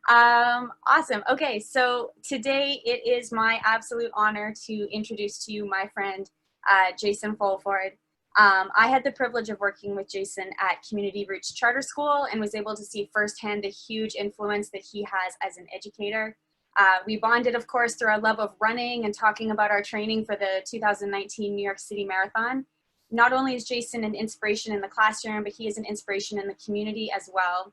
Awesome. Okay, so today it is my absolute honor to introduce to you my friend, Jason Fulford. I had the privilege of working with Jason at Community Roots Charter School and was able to see firsthand the huge influence that he has as an educator. We bonded, of course, through our love of running and talking about our training for the 2019 New York City Marathon. Not only is Jason an inspiration in the classroom, but he is an inspiration in the community as well.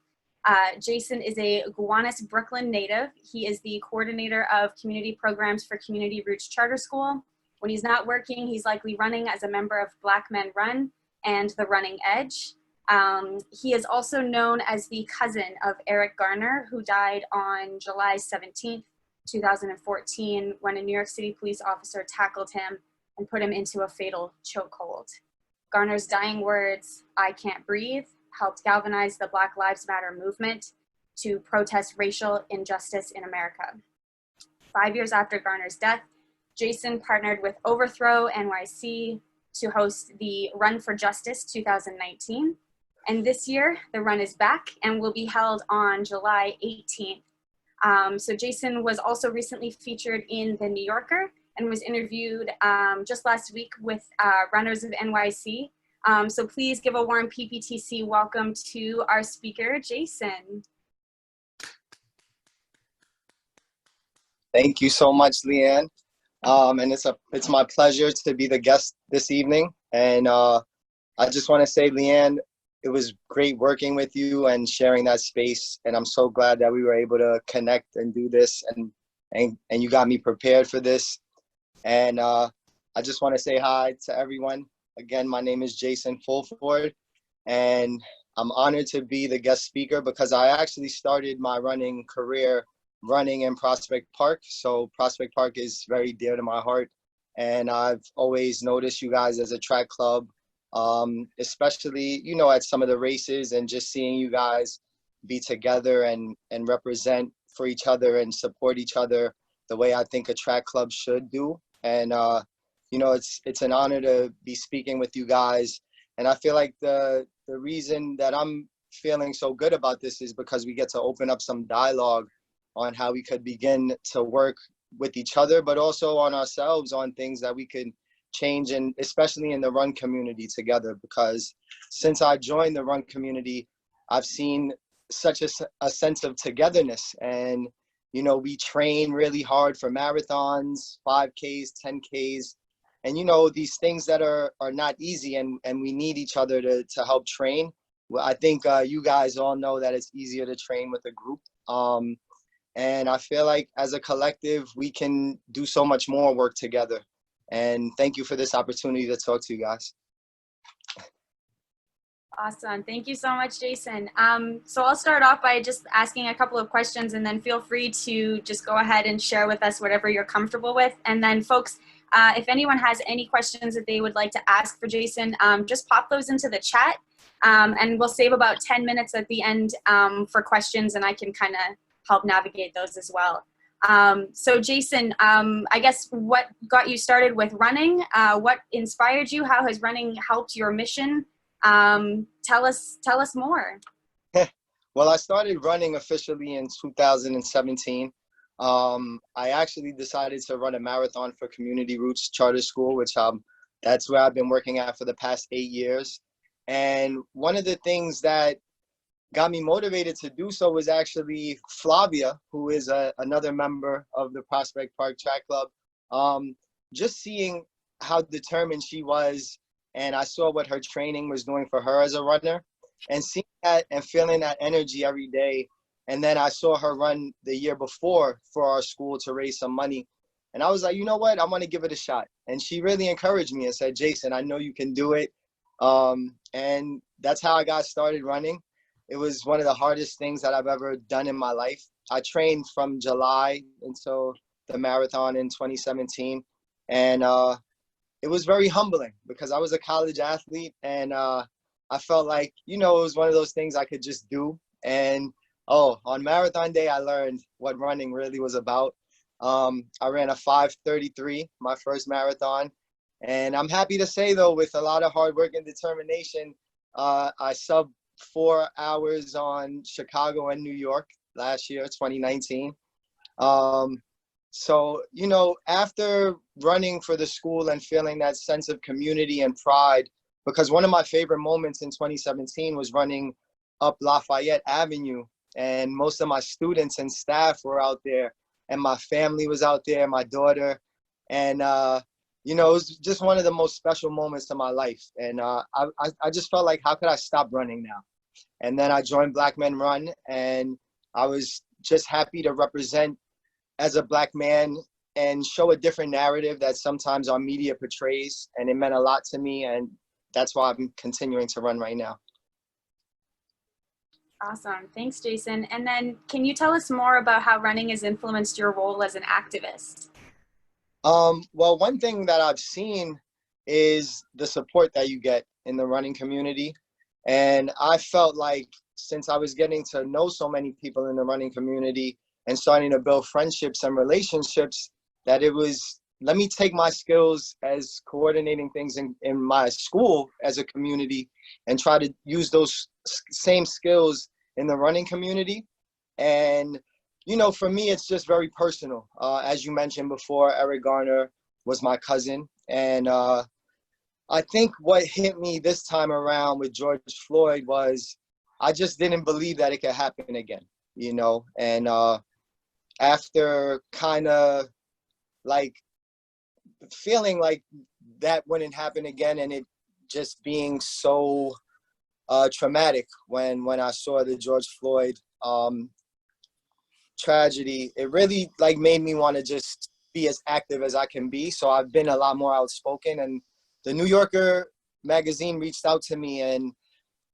Jason is a Gowanus, Brooklyn native. He is the coordinator of community programs for Community Roots Charter School. When he's not working, he's likely running as a member of Black Men Run and the Running Edge. He is also known as the cousin of Eric Garner, who died on July 17th, 2014, when a New York City police officer tackled him and put him into a fatal chokehold. Garner's dying words, "I can't breathe," helped galvanize the Black Lives Matter movement to protest racial injustice in America. 5 years after Garner's death, Jason partnered with Overthrow NYC to host the Run for Justice 2019. And this year, the run is back and will be held on July 18th. So Jason was also recently featured in The New Yorker and was interviewed just last week with Runners of NYC. So please give a warm PPTC welcome to our speaker, Jason. Thank you so much, Leanne. And it's my pleasure to be the guest this evening. And I just want to say, Leanne, it was great working with you and sharing that space. And I'm so glad that we were able to connect and do this. And you got me prepared for this. And I just want to say hi to everyone. Again, my name is Jason Fulford, and I'm honored to be the guest speaker because I actually started my running career running in Prospect Park. So Prospect Park is very dear to my heart. And I've always noticed you guys as a track club, especially, you know, at some of the races and just seeing you guys be together and represent for each other and support each other the way I think a track club should do. And, you know, it's an honor to be speaking with you guys. And I feel like the reason that I'm feeling so good about this is because we get to open up some dialogue on how we could begin to work with each other, but also on ourselves, on things that we could change, and especially in the run community together. Because since I joined the run community, I've seen such a sense of togetherness. And, you know, we train really hard for marathons, 5Ks, 10Ks, and, you know, these things that are not easy, and we need each other to help train. Well, I think you guys all know that it's easier to train with a group. And I feel like as a collective, we can do so much more work together. And thank you for this opportunity to talk to you guys. Awesome. Thank you so much, Jason. So I'll start off by just asking a couple of questions, and then feel free to just go ahead and share with us whatever you're comfortable with. And then folks, if anyone has any questions that they would like to ask for Jason, just pop those into the chat, and we'll save about 10 minutes at the end for questions, and I can kind of help navigate those as well. So Jason, I guess what got you started with running? What inspired you? How has running helped your mission? Tell us more. Well, I started running officially in 2017. I actually decided to run a marathon for Community Roots Charter School, which that's where I've been working at for the past 8 years. And one of the things that got me motivated to do so was actually Flavia, who is another member of the Prospect Park Track Club. Just seeing how determined she was, and I saw what her training was doing for her as a runner, and seeing that and feeling that energy every day. And then I saw her run the year before for our school to raise some money. And I was like, you know what, I want to give it a shot. And she really encouraged me and said, Jason, I know you can do it. And that's how I got started running. It was one of the hardest things that I've ever done in my life. I trained from July until the marathon in 2017. And it was very humbling because I was a college athlete, and I felt like, you know, it was one of those things I could just do. And on marathon day, I learned what running really was about. I ran a 5:33, my first marathon. And I'm happy to say, though, with a lot of hard work and determination, I subbed 4 hours on Chicago and New York. last year, 2019. Um, so, you know, after running for the school and feeling that sense of community and pride, because one of my favorite moments in 2017 was running up Lafayette Avenue, and most of my students and staff were out there, and my family was out there, my daughter, and you know, it was just one of the most special moments of my life. And I just felt like, how could I stop running now? And then I joined Black Men Run, and I was just happy to represent as a Black man and show a different narrative that sometimes our media portrays. And it meant a lot to me, and that's why I'm continuing to run right now. Awesome. Thanks, Jason. And then can you tell us more about how running has influenced your role as an activist? Well, one thing that I've seen is the support that you get in the running community. And I felt like since I was getting to know so many people in the running community and starting to build friendships and relationships, that it was, let me take my skills as coordinating things in my school as a community and try to use those same skills in the running community. And, you know, for me, it's just very personal. As you mentioned before, Eric Garner was my cousin. And I think what hit me this time around with George Floyd was I just didn't believe that it could happen again, you know? And after kind of like feeling like that wouldn't happen again, and it just being so traumatic when I saw the George Floyd tragedy, it really like made me want to just be as active as I can be. So I've been a lot more outspoken, and the New Yorker magazine reached out to me, and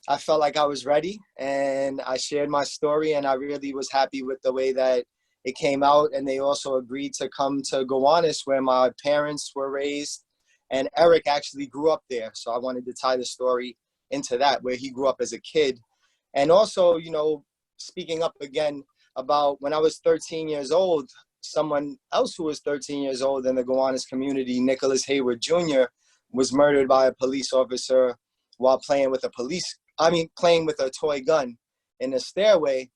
I felt like I was ready, and I shared my story, and I really was happy with the way that it came out. And they also agreed to come to Gowanus, where my parents were raised, and Eric actually grew up there. So I wanted to tie the story into that, where he grew up as a kid. And also, you know, speaking up again about when I was 13 years old, someone else who was 13 years old in the Gowanus community, Nicholas Hayward Jr., was murdered by a police officer while playing with a toy gun in the stairway.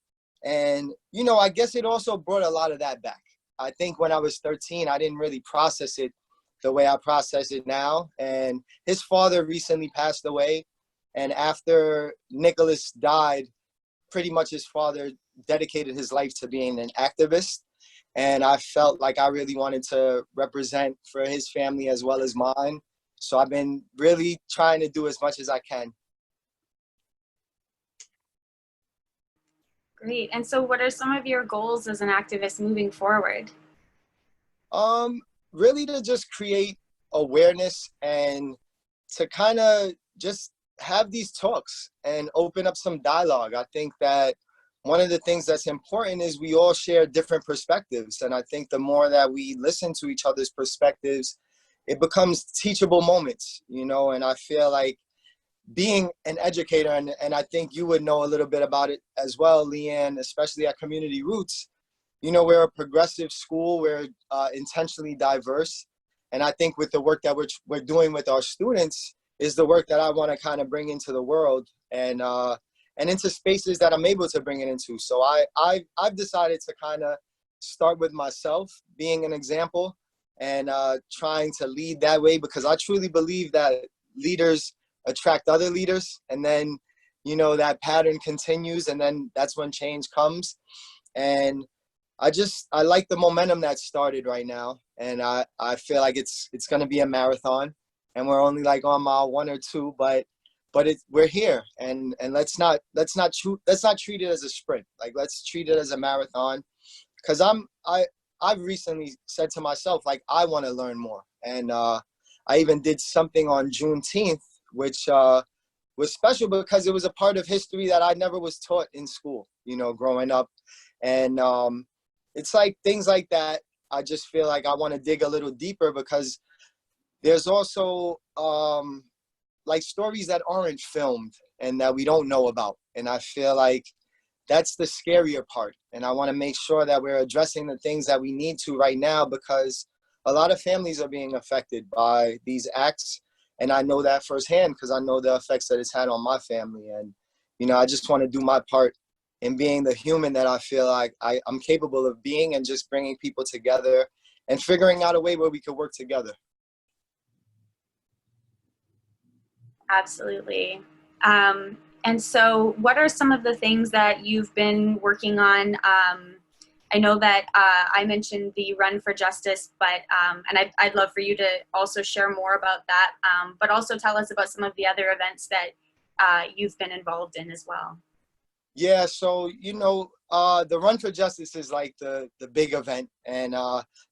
And, you know, I guess it also brought a lot of that back. I think when I was 13, I didn't really process it the way I process it now. And his father recently passed away. And after Nicholas died, pretty much his father dedicated his life to being an activist. And I felt like I really wanted to represent for his family as well as mine. So I've been really trying to do as much as I can. Great. And so what are some of your goals as an activist moving forward? Really to just create awareness and to kind of just have these talks and open up some dialogue. I think that one of the things that's important is we all share different perspectives. And I think the more that we listen to each other's perspectives, it becomes teachable moments, you know. And I feel like being an educator, and I think you would know a little bit about it as well, Leanne, especially at Community Roots, you know, we're a progressive school, we're intentionally diverse. And I think with the work that we're doing with our students is the work that I want to kind of bring into the world and into spaces that I'm able to bring it into. So I've decided to kind of start with myself, being an example, and trying to lead that way, because I truly believe that leaders attract other leaders, and then, you know, that pattern continues, and then that's when change comes. And I like the momentum that started right now, and I feel like it's going to be a marathon, and we're only like on mile 1 or 2, but we're here, and let's not treat it as a sprint. Like, let's treat it as a marathon, because I've recently said to myself, like, I want to learn more. And I even did something on Juneteenth, which was special because it was a part of history that I never was taught in school, you know, growing up. And it's like things like that. I just feel like I want to dig a little deeper, because there's also like stories that aren't filmed and that we don't know about. And I feel like that's the scarier part. And I want to make sure that we're addressing the things that we need to right now, because a lot of families are being affected by these acts. And I know that firsthand, because I know the effects that it's had on my family. And, you know, I just want to do my part in being the human that I feel like I'm capable of being, and just bringing people together and figuring out a way where we could work together. Absolutely. And so what are some of the things that you've been working on? I know that I mentioned the Run for Justice, but and I'd love for you to also share more about that, but also tell us about some of the other events that you've been involved in as well. Yeah, so the Run for Justice is like the big event, and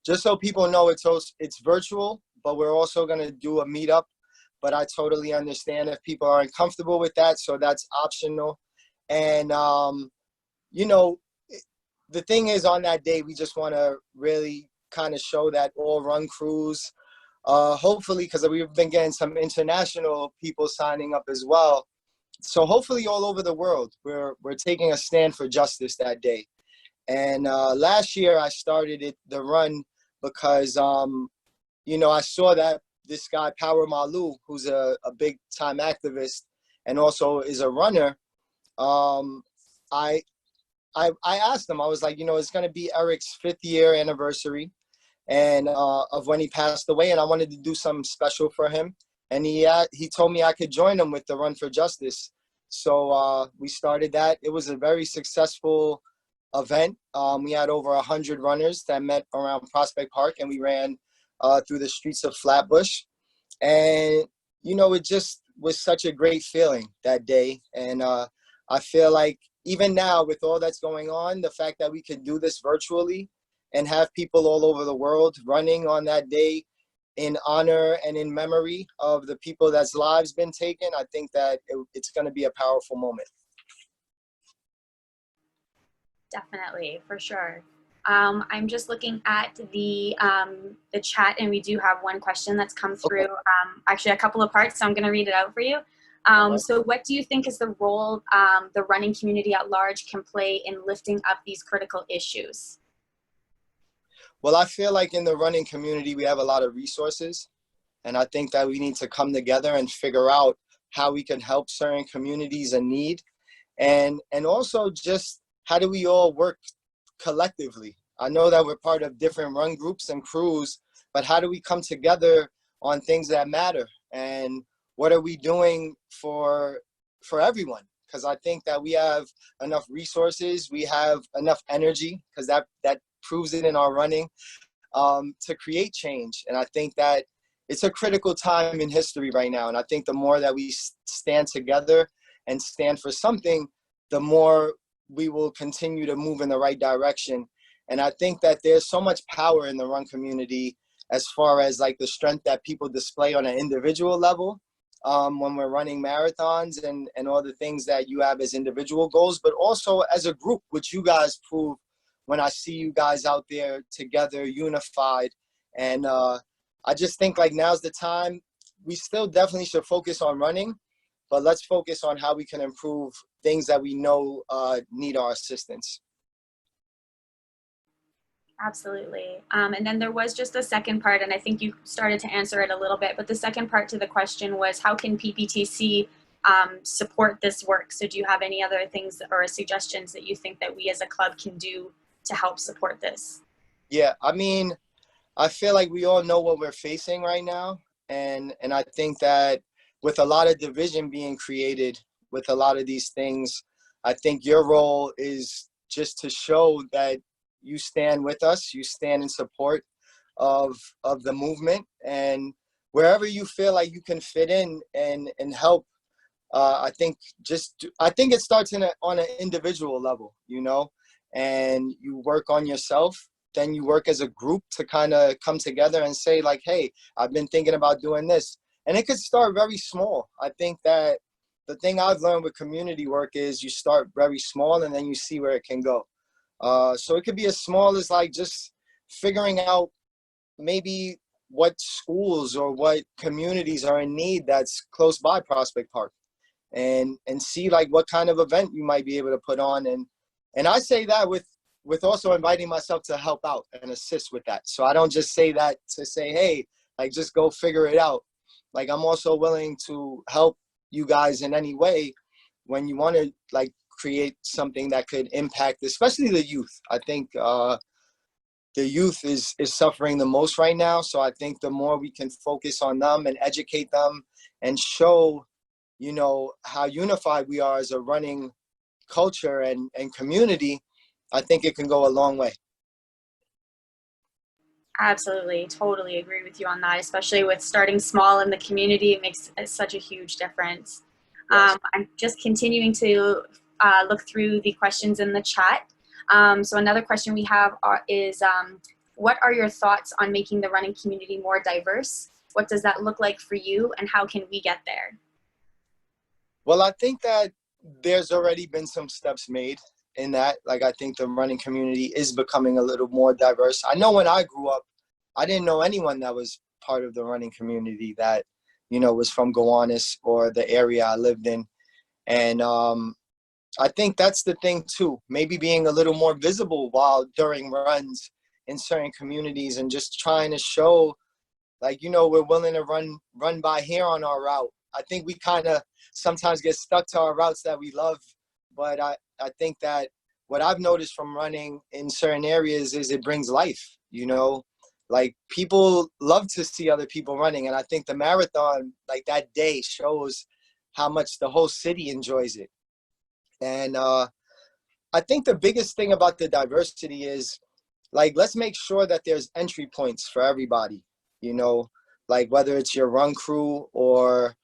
just so people know, it's virtual, but we're also gonna do a meetup. But I totally understand if people aren't comfortable with that, so that's optional. And the thing is, on that day, we just want to really kind of show that all run crews, hopefully, because we've been getting some international people signing up as well. So hopefully all over the world, we're taking a stand for justice that day. And last year I started the run because, I saw that this guy, Power Malu, who's a big time activist and also is a runner, I asked him, I was like, it's going to be Eric's 5th year anniversary and of when he passed away, and I wanted to do something special for him. And he told me I could join him with the Run for Justice. So we started that. It was a very successful event. We had over 100 runners that met around Prospect Park, and we ran through the streets of Flatbush. And, it just was such a great feeling that day. And I feel like even now, with all that's going on, the fact that we can do this virtually and have people all over the world running on that day in honor and in memory of the people that's lives been taken, I think that it's going to be a powerful moment. Definitely, for sure. I'm just looking at the chat, and we do have one question that's come through. Okay. Actually, a couple of parts, so I'm going to read it out for you. So what do you think is the role the running community at large can play in lifting up these critical issues? Well, I feel like in the running community, we have a lot of resources. And I think that we need to come together and figure out how we can help certain communities in need. And also just how do we all work collectively? I know that we're part of different run groups and crews, but how do we come together on things that matter? And what are we doing for everyone? Because I think that we have enough resources, we have enough energy, because that proves it in our running, to create change. And I think that it's a critical time in history right now. And I think the more that we stand together and stand for something, the more we will continue to move in the right direction. And I think that there's so much power in the run community as far as like the strength that people display on an individual level when we're running marathons and all the things that you have as individual goals, but also as a group, which you guys prove when I see you guys out there together, unified. And I just think like now's the time. We still definitely should focus on running, but let's focus on how we can improve things that we know need our assistance. Absolutely. And then there was just a second part, and I think you started to answer it a little bit, but the second part to the question was, how can PPTC support this work? So do you have any other things or suggestions that you think that we as a club can do to help support this? Yeah, I mean, I feel like we all know what we're facing right now. And I think that with a lot of division being created with a lot of these things, I think your role is just to show that you stand with us, you stand in support of the movement, and wherever you feel like you can fit in and help. I think it starts on an individual level, and you work on yourself. Then you work as a group to kind of come together and say like, hey, I've been thinking about doing this. And it could start very small. I think that the thing I've learned with community work is you start very small and then you see where it can go. So it could be as small as like just figuring out maybe what schools or what communities are in need that's close by Prospect Park, and see like what kind of event you might be able to put on. And I say that with also inviting myself to help out and assist with that. So I don't just say that to say, hey, like just go figure it out. Like I'm also willing to help you guys in any way when you want to like create something that could impact, especially the youth. I think the youth is suffering the most right now. So I think the more we can focus on them and educate them and show, you know, how unified we are as a running culture and community, I think it can go a long way. Absolutely, totally agree with you on that, especially with starting small in the community. It makes such a huge difference. Yes. I'm just continuing to look through the questions in the chat. So another question we have is, what are your thoughts on making the running community more diverse? What does that look like for you, and how can we get there? Well, I think that there's already been some steps made in that. Like, I think the running community is becoming a little more diverse. I know when I grew up, I didn't know anyone that was part of the running community that, you know, was from Gowanus or the area I lived in. And I think that's the thing too, maybe being a little more visible while during runs in certain communities and just trying to show, like, you know, we're willing to run by here on our route. I think we kind of sometimes get stuck to our routes that we love, but I think that what I've noticed from running in certain areas is it brings life, you know, like people love to see other people running. And I think the marathon, like that day, shows how much the whole city enjoys it. And I think the biggest thing about the diversity is, like, let's make sure that there's entry points for everybody, you know, like whether it's your run crew or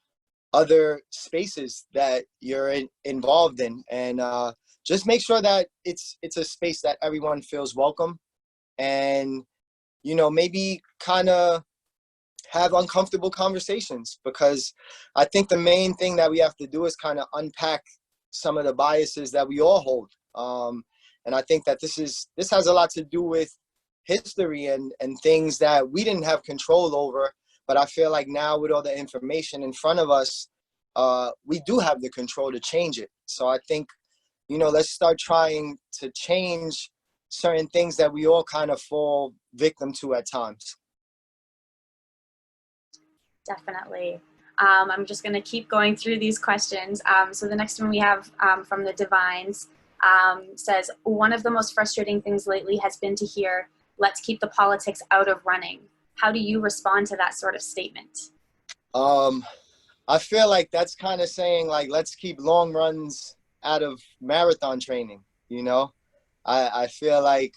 other spaces that you're involved in. And just make sure that it's a space that everyone feels welcome, and, you know, maybe kind of have uncomfortable conversations, because I think the main thing that we have to do is kind of unpack some of the biases that we all hold. And I think that this has a lot to do with history and things that we didn't have control over. But I feel like now with all the information in front of us, we do have the control to change it. So I think, you know, let's start trying to change certain things that we all kind of fall victim to at times. Definitely. I'm just going to keep going through these questions. So the next one we have from the Divines says, one of the most frustrating things lately has been to hear, let's keep the politics out of running. How do you respond to that sort of statement? I feel like that's kind of saying, like, let's keep long runs out of marathon training, you know? I feel like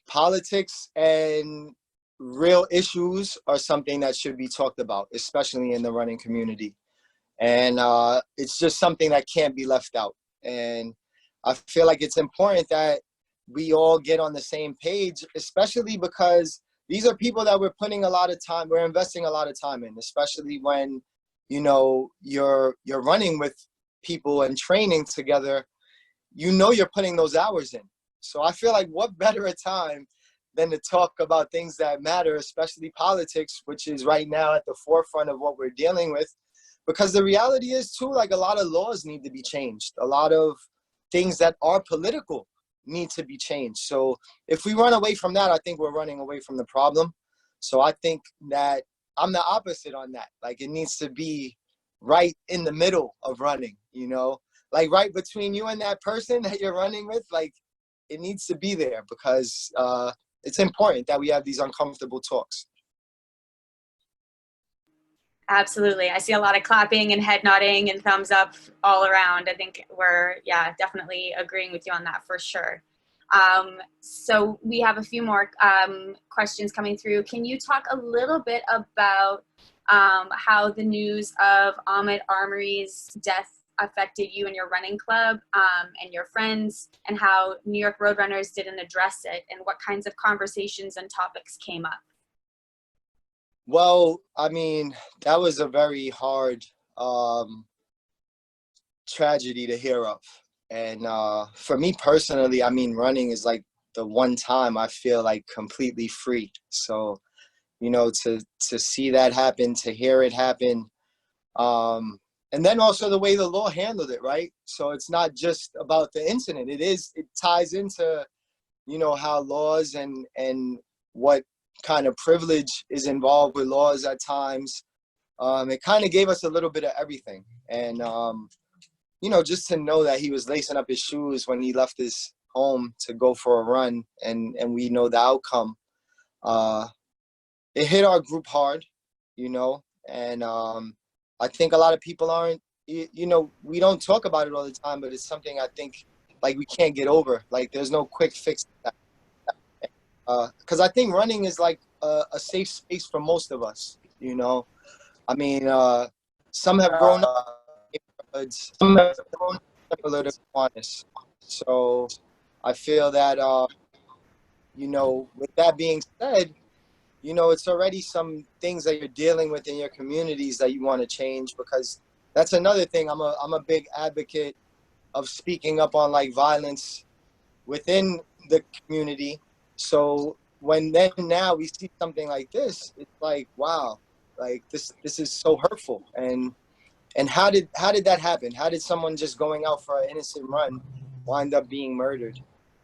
politics and real issues are something that should be talked about, especially in the running community. And it's just something that can't be left out. And I feel like it's important that we all get on the same page, especially because these are people that we're putting a lot of time, we're investing a lot of time in, especially when, you know, you're running with people and training together, you know, you're putting those hours in. So I feel like what better a time than to talk about things that matter, especially politics, which is right now at the forefront of what we're dealing with. Because the reality is too, like, a lot of laws need to be changed. A lot of things that are political need to be changed. So if we run away from that, I think we're running away from the problem. So I think that I'm the opposite on that. Like, it needs to be right in the middle of running, you know, like right between you and that person that you're running with. Like, it needs to be there, because it's important that we have these uncomfortable talks. Absolutely. I see a lot of clapping and head nodding and thumbs up all around. I think we're, yeah, definitely agreeing with you on that for sure. So we have a few more questions coming through. Can you talk a little bit about how the news of Ahmed Alis' death affected you and your running club and your friends, and how New York Roadrunners didn't address it, and what kinds of conversations and topics came up? Well, I mean, that was a very hard tragedy to hear of. And for me personally, I mean, running is like the one time I feel like completely free. So, you know, to see that happen, to hear it happen, and then also the way the law handled it, right? So it's not just about the incident. It ties into, you know, how laws and what kind of privilege is involved with laws at times. It kind of gave us a little bit of everything. And, just to know that he was lacing up his shoes when he left his home to go for a run, and we know the outcome. It hit our group hard, and I think a lot of people aren't, we don't talk about it all the time, but it's something I think like we can't get over. Like there's no quick fix to that. Because I think running is like a safe space for most of us, I mean, some have grown up in neighborhoods, a little honest. So I feel that, with that being said, it's already some things that you're dealing with in your communities that you want to change, because that's another thing. I'm a big advocate of speaking up on like violence within the community. So now we see something like this, it's like, wow, like this is so hurtful. And how did that happen? How did someone just going out for an innocent run wind up being murdered?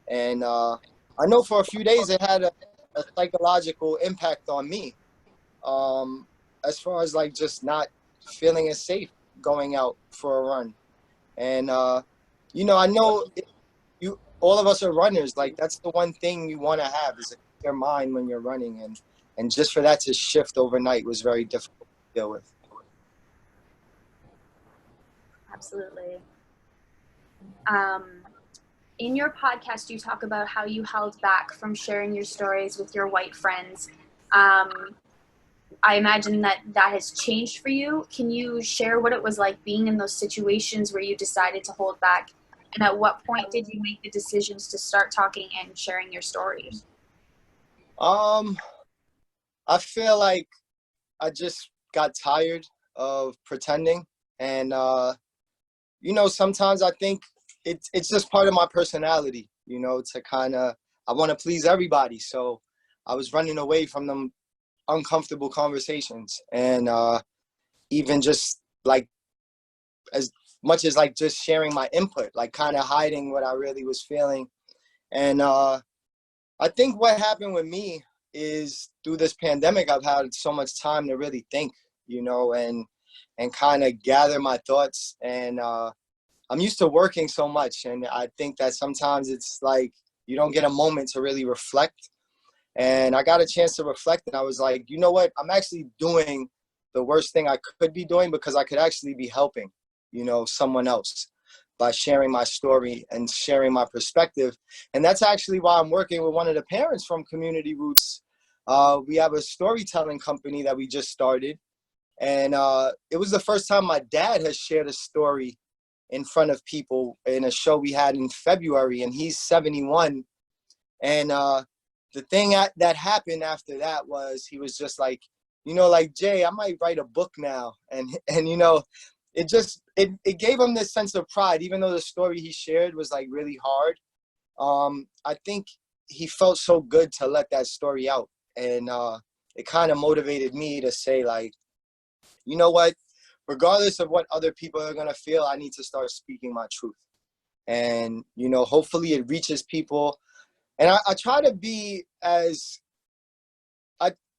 And I know for a few days it had a psychological impact on me, as far as like just not feeling as safe going out for a run. And I know all of us are runners. Like that's the one thing you want to have is a clear mind when you're running, and just for that to shift overnight was very difficult to deal with. Absolutely. In your podcast, you talk about how you held back from sharing your stories with your white friends. I imagine that has changed for you. Can you share what it was like being in those situations where you decided to hold back? And at what point did you make the decisions to start talking and sharing your story? I feel like I just got tired of pretending, and sometimes I think it's just part of my personality, to kind of, I want to please everybody. So I was running away from them uncomfortable conversations, and even just like as much as like just sharing my input, like kind of hiding what I really was feeling. And I think what happened with me is through this pandemic, I've had so much time to really think, and kind of gather my thoughts. And I'm used to working so much, and I think that sometimes it's like you don't get a moment to really reflect. And I got a chance to reflect, and I was like, you know what? I'm actually doing the worst thing I could be doing, because I could actually be helping, someone else by sharing my story and sharing my perspective. And that's actually why I'm working with one of the parents from Community Roots. We have a storytelling company that we just started. And it was the first time my dad has shared a story in front of people in a show we had in February, and he's 71. And the thing that happened after that was he was just like, like, Jay, I might write a book now. And it gave him this sense of pride, even though the story he shared was like really hard. I think he felt so good to let that story out. And it kind of motivated me to say, like, you know what, regardless of what other people are going to feel, I need to start speaking my truth. And, hopefully it reaches people. And I try to be as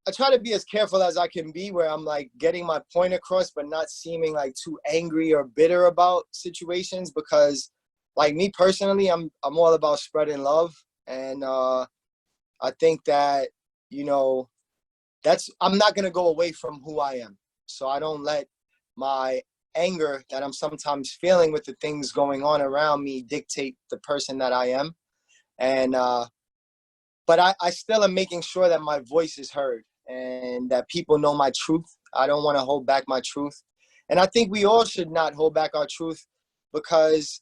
I try to be as careful as I can be, where I'm like getting my point across, but not seeming like too angry or bitter about situations, because like me personally, I'm all about spreading love. And I think that, I'm not going to go away from who I am. So I don't let my anger that I'm sometimes feeling with the things going on around me dictate the person that I am. And but I still am making sure that my voice is heard and that people know my truth. I don't want to hold back my truth. And I think we all should not hold back our truth, because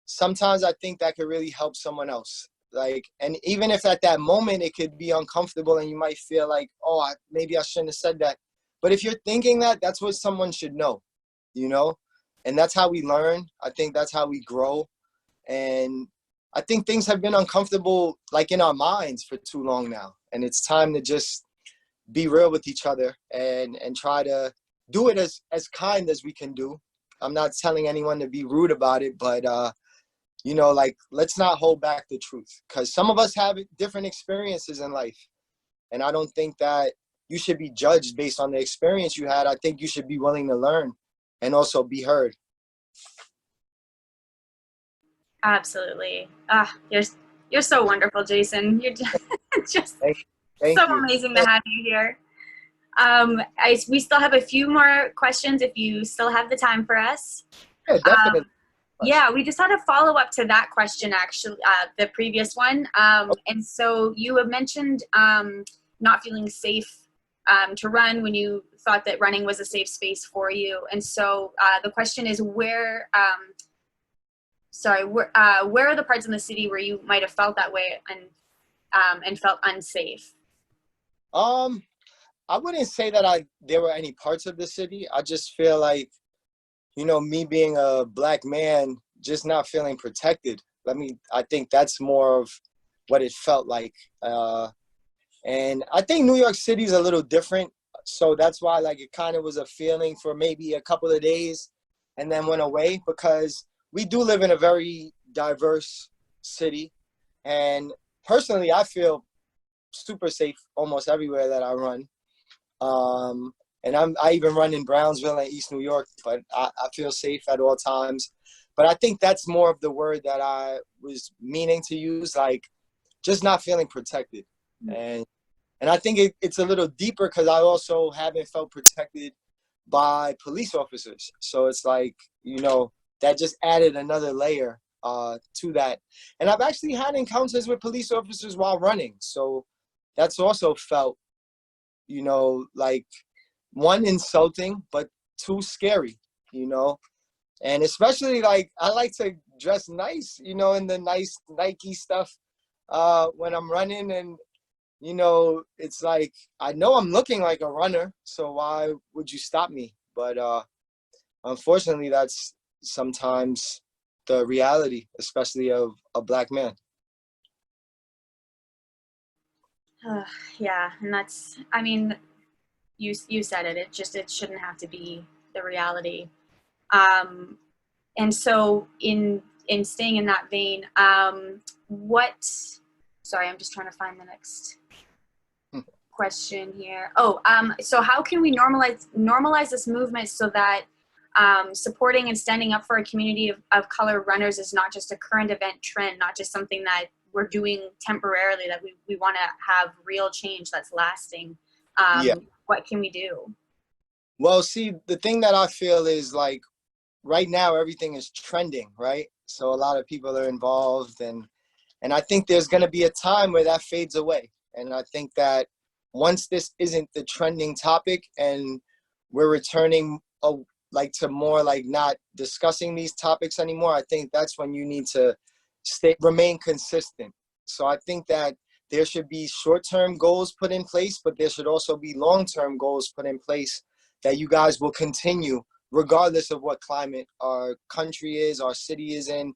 sometimes I think that could really help someone else. Like, and even if at that moment it could be uncomfortable and you might feel like, oh, maybe I shouldn't have said that. But if you're thinking that, that's what someone should know, and that's how we learn. I think that's how we grow. And I think things have been uncomfortable, like in our minds, for too long now. And it's time to just be real with each other and try to do it as kind as we can do. I'm not telling anyone to be rude about it, but, like, let's not hold back the truth, because some of us have different experiences in life. And I don't think that you should be judged based on the experience you had. I think you should be willing to learn and also be heard. Absolutely. You're so wonderful, Jason. You're just Thank, so thank you. amazing to have you here. We still have a few more questions if you still have the time for us. Yeah, Um, definitely. yeah, we just had a follow up to that question, actually, the previous one. And so you have mentioned not feeling safe to run when you thought that running was a safe space for you. And so the question is where are the parts in the city where you might have felt that way and felt unsafe? Um, I wouldn't say that there were any parts of the city. I just feel like, me being a black man, just not feeling protected. I think that's more of what it felt like. And I think New York City is a little different. So that's why like it kind of was a feeling for maybe a couple of days and then went away, because we do live in a very diverse city. And personally, I feel super safe almost everywhere that I run. And I even run in Brownsville and East New York, but I feel safe at all times. But I think that's more of the word that I was meaning to use, like just not feeling protected. And I think it's a little deeper because I also haven't felt protected by police officers. So it's like, that just added another layer to that. And I've actually had encounters with police officers while running. So that's also felt, like one, insulting, but two, scary, and especially like I like to dress nice, in the nice Nike stuff when I'm running. And it's like I know I'm looking like a runner, so why would you stop me? But unfortunately, that's sometimes the reality, especially of a black man. Yeah, and that's, I mean, you said it. It shouldn't have to be the reality. And so in staying in that vein, sorry, I'm just trying to find the next question here. So how can we normalize this movement so that supporting and standing up for a community of color runners is not just a current event trend, not just something that we're doing temporarily, that we want to have real change that's lasting? Yeah. What can we do? Well, see, the thing that I feel is like right now everything is trending, right? So a lot of people are involved, and I think there's going to be a time where that fades away. And I think that once this isn't the trending topic and we're returning like to more like not discussing these topics anymore, I think that's when you need to remain consistent. So I think that there should be short-term goals put in place, but there should also be long-term goals put in place that you guys will continue regardless of what climate our country is, our city is in.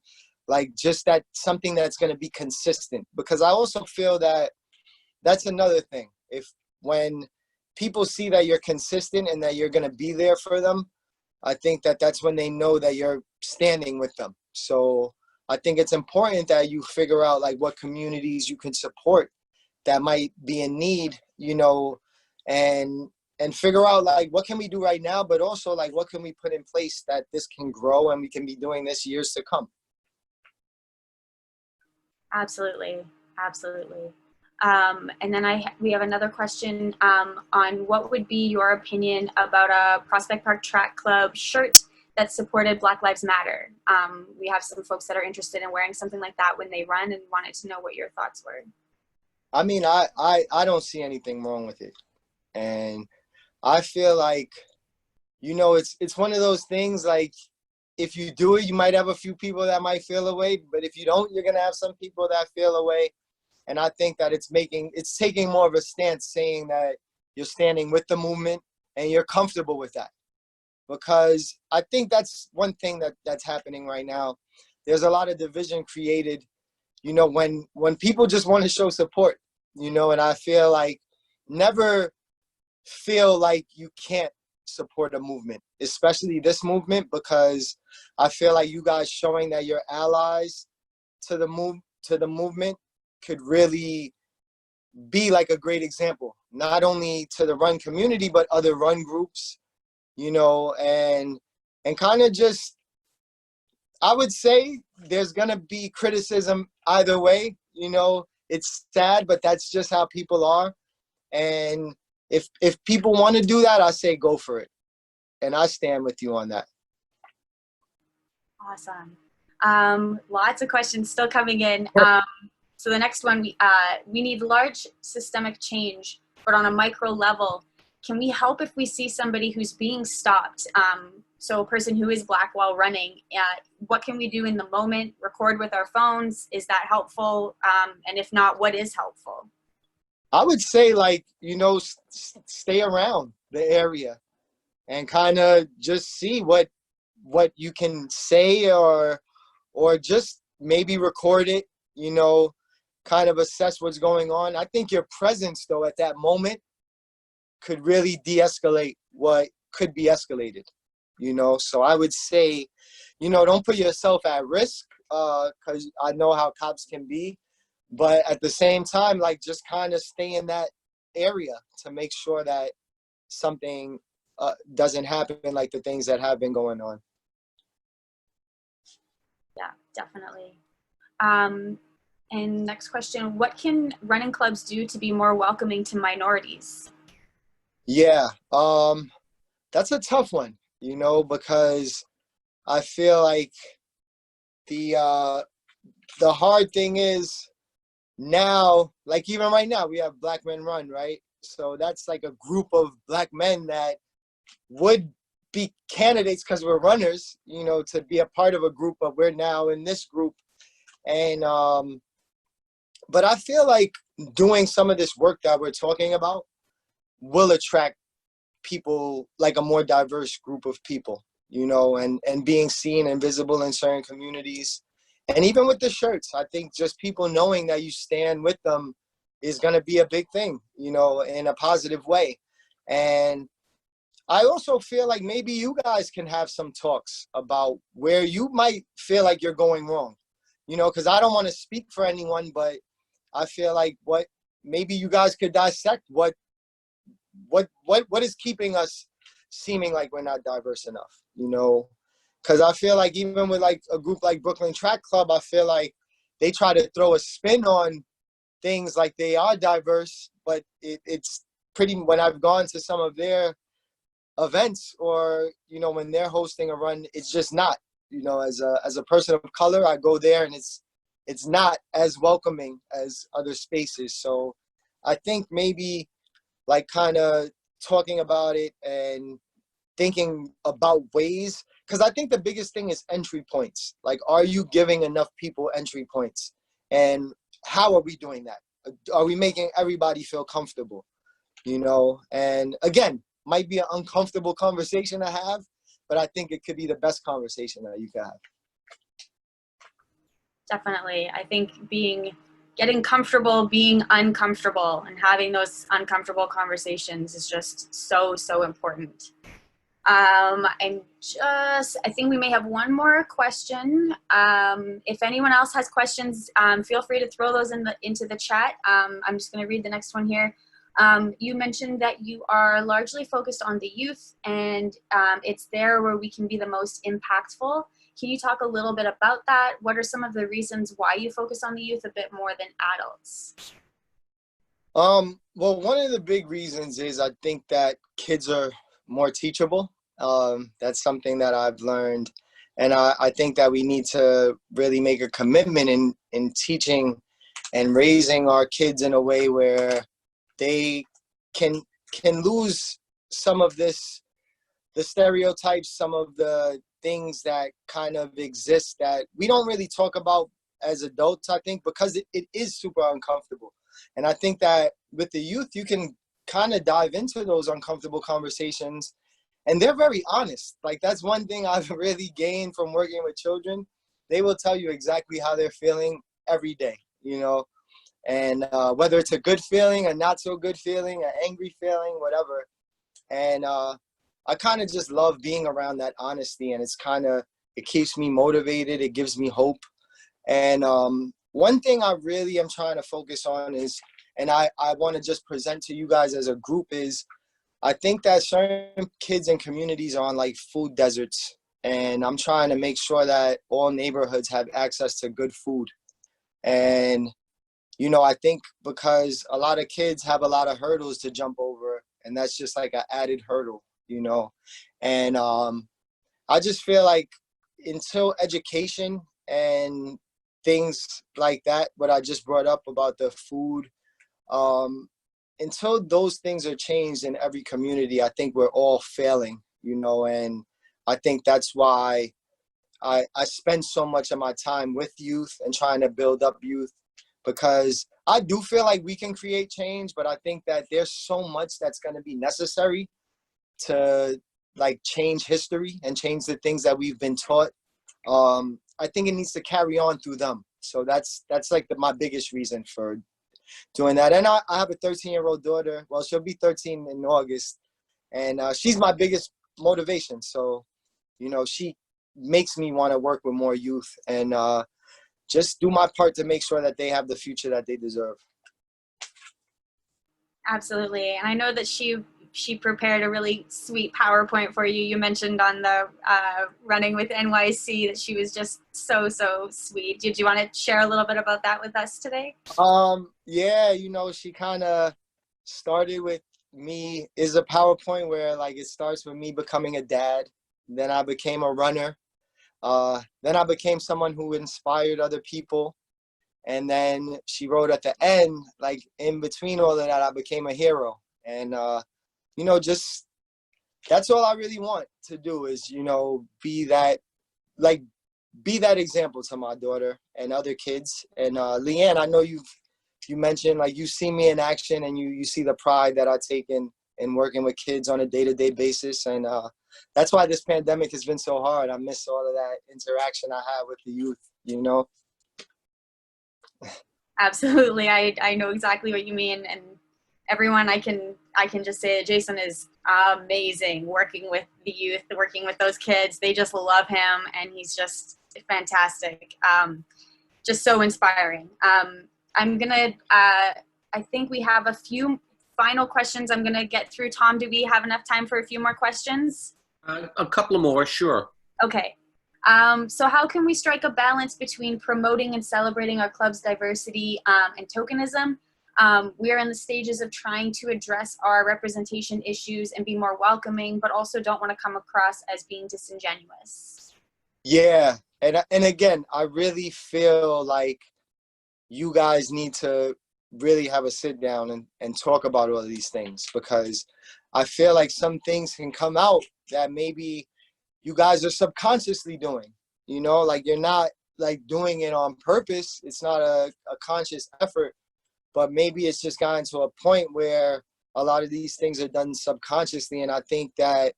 Like just that something that's going to be consistent, because I also feel that that's another thing. When people see that you're consistent and that you're going to be there for them, I think that that's when they know that you're standing with them. So I think it's important that you figure out like what communities you can support that might be in need, and figure out like what can we do right now, but also like what can we put in place that this can grow and we can be doing this years to come. Absolutely. Absolutely. And then we have another question on what would be your opinion about a Prospect Park Track Club shirt that supported Black Lives Matter. We have some folks that are interested in wearing something like that when they run and wanted to know what your thoughts were. I mean, I don't see anything wrong with it. And I feel like, it's one of those things like, if you do it, you might have a few people that might feel away, but if you don't, you're going to have some people that feel away. And I think that it's taking more of a stance saying that you're standing with the movement and you're comfortable with that. Because I think that's one thing that's happening right now. There's a lot of division created, when people just want to show support, and I feel like never feel like you can't support a movement, especially this movement, because I feel like you guys showing that you're allies to the movement could really be like a great example, not only to the run community, but other run groups, and kind of just, I would say there's gonna be criticism either way. You know, it's sad, but that's just how people are. And if people want to do that, I say go for it, and I stand with you on that. Awesome. Lots of questions still coming in. So the next one, we need large systemic change, but on a micro level. Can we help if we see somebody who's being stopped? So a person who is Black while running, what can we do in the moment? Record with our phones? Is that helpful? And if not, what is helpful? I would say, like, you know, stay around the area and kind of just see what you can say, or just maybe record it, you know, kind of assess what's going on. I think your presence, though, at that moment could really de-escalate what could be escalated, you know. So I would say, you know, don't put yourself at risk, because I know how cops can be, but at the same time, like, just kind of stay in that area to make sure that something doesn't happen, like the things that have been going on. Yeah, definitely. And next question, what can running clubs do to be more welcoming to minorities? Yeah, that's a tough one, you know, because I feel like the hard thing is now, like even right now, we have Black Men Run, right? So that's like a group of Black men that would be candidates because we're runners, you know, to be a part of a group, but we're now in this group. And but I feel like doing some of this work that we're talking about will attract people, like a more diverse group of people, you know, and being seen and visible in certain communities. And even with the shirts, I think just people knowing that you stand with them is going to be a big thing, you know, in a positive way. And I also feel like maybe you guys can have some talks about where you might feel like you're going wrong, you know, because I don't want to speak for anyone, but I feel like what maybe you guys could dissect what is keeping us seeming like we're not diverse enough, you know. Because I feel like even with like a group like Brooklyn Track Club, I feel like they try to throw a spin on things like they are diverse, but it's pretty, when I've gone to some of their events, or, you know, when they're hosting a run, it's just not, you know, as a person of color, I go there and it's not as welcoming as other spaces. So I think maybe like kind of talking about it and thinking about ways, because I think the biggest thing is entry points. Like, are you giving enough people entry points? And how are we doing that? Are we making everybody feel comfortable? You know, and again, might be an uncomfortable conversation to have, but I think it could be the best conversation that you can have. Definitely. I think getting comfortable being uncomfortable and having those uncomfortable conversations is just so, so important. I think we may have one more question. If anyone else has questions, feel free to throw those into the chat. I'm just going to read the next one here. You mentioned that you are largely focused on the youth, and it's there where we can be the most impactful. Can you talk a little bit about that? What are some of the reasons why you focus on the youth a bit more than adults? Well, one of the big reasons is I think that kids are more teachable. That's something that I've learned. And I think that we need to really make a commitment in teaching and raising our kids in a way where they can lose some of the stereotypes, some of the things that kind of exist that we don't really talk about as adults, I think, because it is super uncomfortable. And I think that with the youth, you can kind of dive into those uncomfortable conversations, and they're very honest. Like, that's one thing I've really gained from working with children. They will tell you exactly how they're feeling every day, you know, and whether it's a good feeling, a not so good feeling, an angry feeling, whatever. And I kind of just love being around that honesty, and it keeps me motivated. It gives me hope. And one thing I really am trying to focus on is, and I want to just present to you guys as a group, is I think that certain kids and communities are on like food deserts and I'm trying to make sure that all neighborhoods have access to good food. And, you know, I think because a lot of kids have a lot of hurdles to jump over, and that's just like an added hurdle, you know. And I just feel like until education and things like that, what I just brought up about the food, until those things are changed in every community, I think we're all failing, you know. And I think that's why I spend so much of my time with youth and trying to build up youth, because I do feel like we can create change, but I think that there's so much that's going to be necessary to like change history and change the things that we've been taught. I think it needs to carry on through them. So that's like my biggest reason for doing that. And I have a 13-year-old daughter. Well, she'll be 13 in August, and she's my biggest motivation. So, you know, she makes me want to work with more youth and just do my part to make sure that they have the future that they deserve. Absolutely. And I know that she prepared a really sweet PowerPoint for you. You mentioned on the Running with NYC that she was just so sweet. Did you want to share a little bit about that with us today? Yeah, you know, she kind of started with me is a PowerPoint where like it starts with me becoming a dad. Then I became a runner. Then I became someone who inspired other people. And then she wrote at the end, like in between all of that, I became a hero. And, you know, just that's all I really want to do is, you know, be that example to my daughter and other kids. And Leanne, I know you mentioned like you see me in action and you see the pride that I take in working with kids on a day-to-day basis. And that's why this pandemic has been so hard. I miss all of that interaction I have with the youth, you know? Absolutely. I know exactly what you mean. And everyone, I can just say that Jason is amazing working with the youth, working with those kids. They just love him and he's just fantastic. Just so inspiring. I'm gonna, I think we have a few final questions I'm gonna get through. Tom, do we have enough time for a few more questions? A couple more, sure. Okay. So how can we strike a balance between promoting and celebrating our club's diversity and tokenism? We are in the stages of trying to address our representation issues and be more welcoming, but also don't want to come across as being disingenuous. Yeah, and again, I really feel like you guys need to really have a sit down and talk about all of these things, because I feel like some things can come out that maybe you guys are subconsciously doing, you know, like you're not like doing it on purpose. It's not a conscious effort, but maybe it's just gotten to a point where a lot of these things are done subconsciously. And I think that,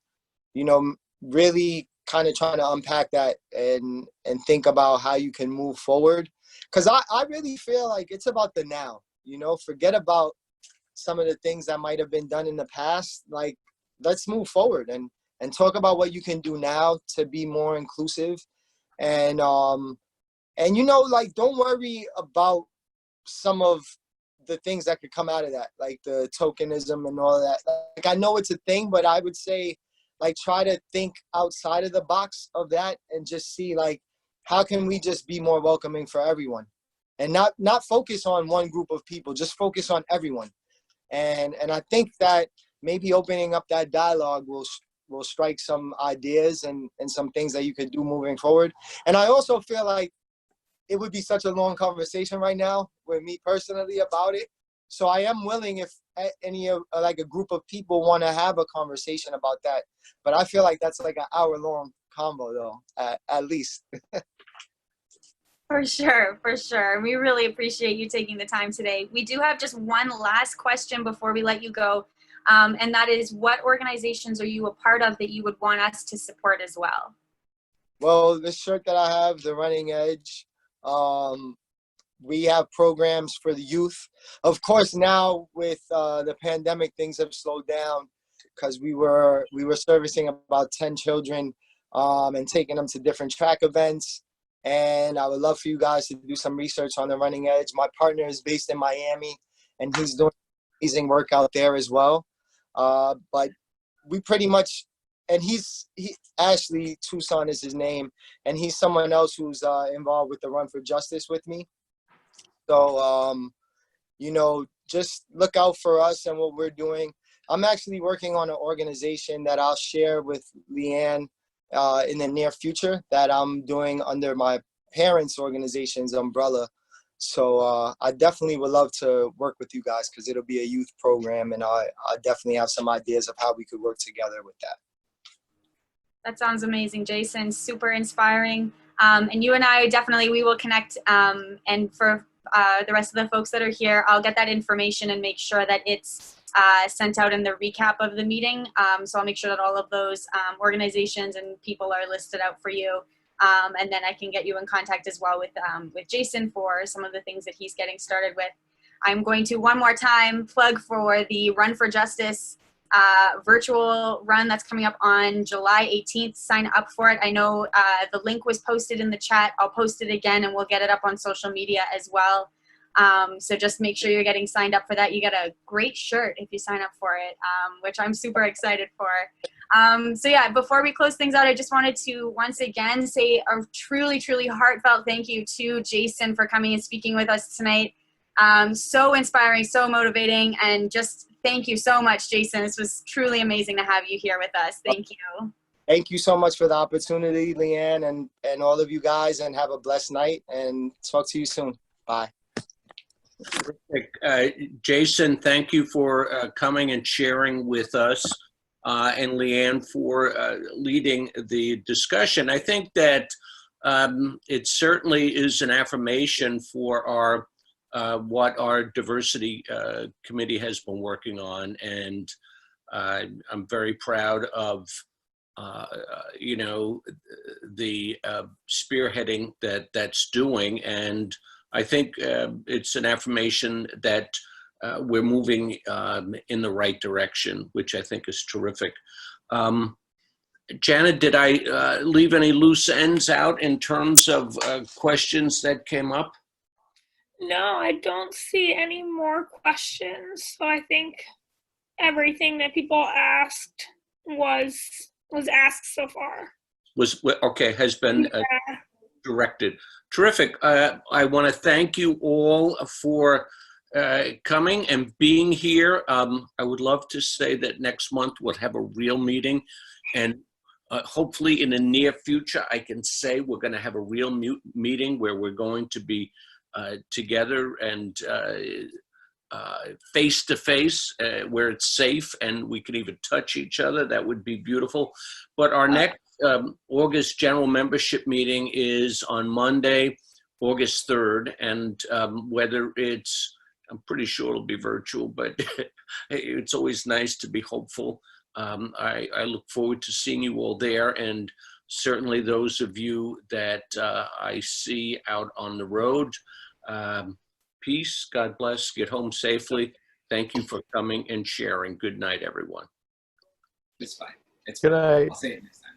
you know, really kind of trying to unpack that and think about how you can move forward. Because I really feel like it's about the now, you know, forget about some of the things that might have been done in the past. Like, let's move forward and talk about what you can do now to be more inclusive. And you know, like, don't worry about some of the things that could come out of that, like the tokenism and all of that. Like, I know it's a thing, but I would say, like, try to think outside of the box of that and just see, like, how can we just be more welcoming for everyone and not focus on one group of people, just focus on everyone. And I think that maybe opening up that dialogue will strike some ideas and some things that you could do moving forward. And I also feel like it would be such a long conversation right now with me personally about it. So I am willing if any of like a group of people want to have a conversation about that. But I feel like that's like an hour-long combo though, at least. For sure, for sure. We really appreciate you taking the time today. We do have just one last question before we let you go. And that is, what organizations are you a part of that you would want us to support as well? Well, this shirt that I have, The Running Edge, we have programs for the youth. Of course, now with the pandemic, things have slowed down because we were servicing about 10 children and taking them to different track events. And I would love for you guys to do some research on The Running Edge. My partner is based in Miami, and he's doing amazing work out there as well. But we pretty much and he Ashley Tucson is his name, and he's someone else who's involved with the Run for Justice with me. So you know, just look out for us and what we're doing. I'm actually working on an organization that I'll share with Leanne in the near future that I'm doing under my parents' organization's umbrella. So I definitely would love to work with you guys because it'll be a youth program, and I definitely have some ideas of how we could work together with that. That sounds amazing, Jason. Super inspiring. And you and I definitely, we will connect. And for the rest of the folks that are here, I'll get that information and make sure that it's sent out in the recap of the meeting. So I'll make sure that all of those organizations and people are listed out for you. And then I can get you in contact as well with Jason for some of the things that he's getting started with. I'm going to one more time plug for the Run for Justice virtual run that's coming up on July 18th. Sign up for it. I know the link was posted in the chat. I'll post it again and we'll get it up on social media as well. So just make sure you're getting signed up for that. You get a great shirt if you sign up for it, which I'm super excited for. So yeah, before we close things out, I just wanted to once again say a truly, truly heartfelt thank you to Jason for coming and speaking with us tonight. So inspiring, so motivating, and just thank you so much, Jason. This was truly amazing to have you here with us. Thank you. Thank you so much for the opportunity, Leanne, and all of you guys, and have a blessed night, and talk to you soon. Bye. Jason, thank you for coming and sharing with us, and Leanne for leading the discussion. I think that it certainly is an affirmation for our what our diversity committee has been working on, and I'm very proud of you know, the spearheading that's doing, and I think it's an affirmation that we're moving in the right direction, which I think is terrific. Janet, did I leave any loose ends out in terms of questions that came up? No, I don't see any more questions. So I think everything that people asked was asked so far. Okay, has been directed. Terrific. I want to thank you all for coming and being here. I would love to say that next month we'll have a real meeting, and hopefully in the near future I can say we're going to have a real meeting where we're going to be together and face to face, where it's safe and we can even touch each other. That would be beautiful. But our next August general membership meeting is on Monday, August 3rd, and whether it's, I'm pretty sure it'll be virtual, but it's always nice to be hopeful. I look forward to seeing you all there, and certainly those of you that I see out on the road. Peace, God bless, get home safely. Thank you for coming and sharing. Good night, everyone. It's fine. It's Good fine. night. I'll say it next time.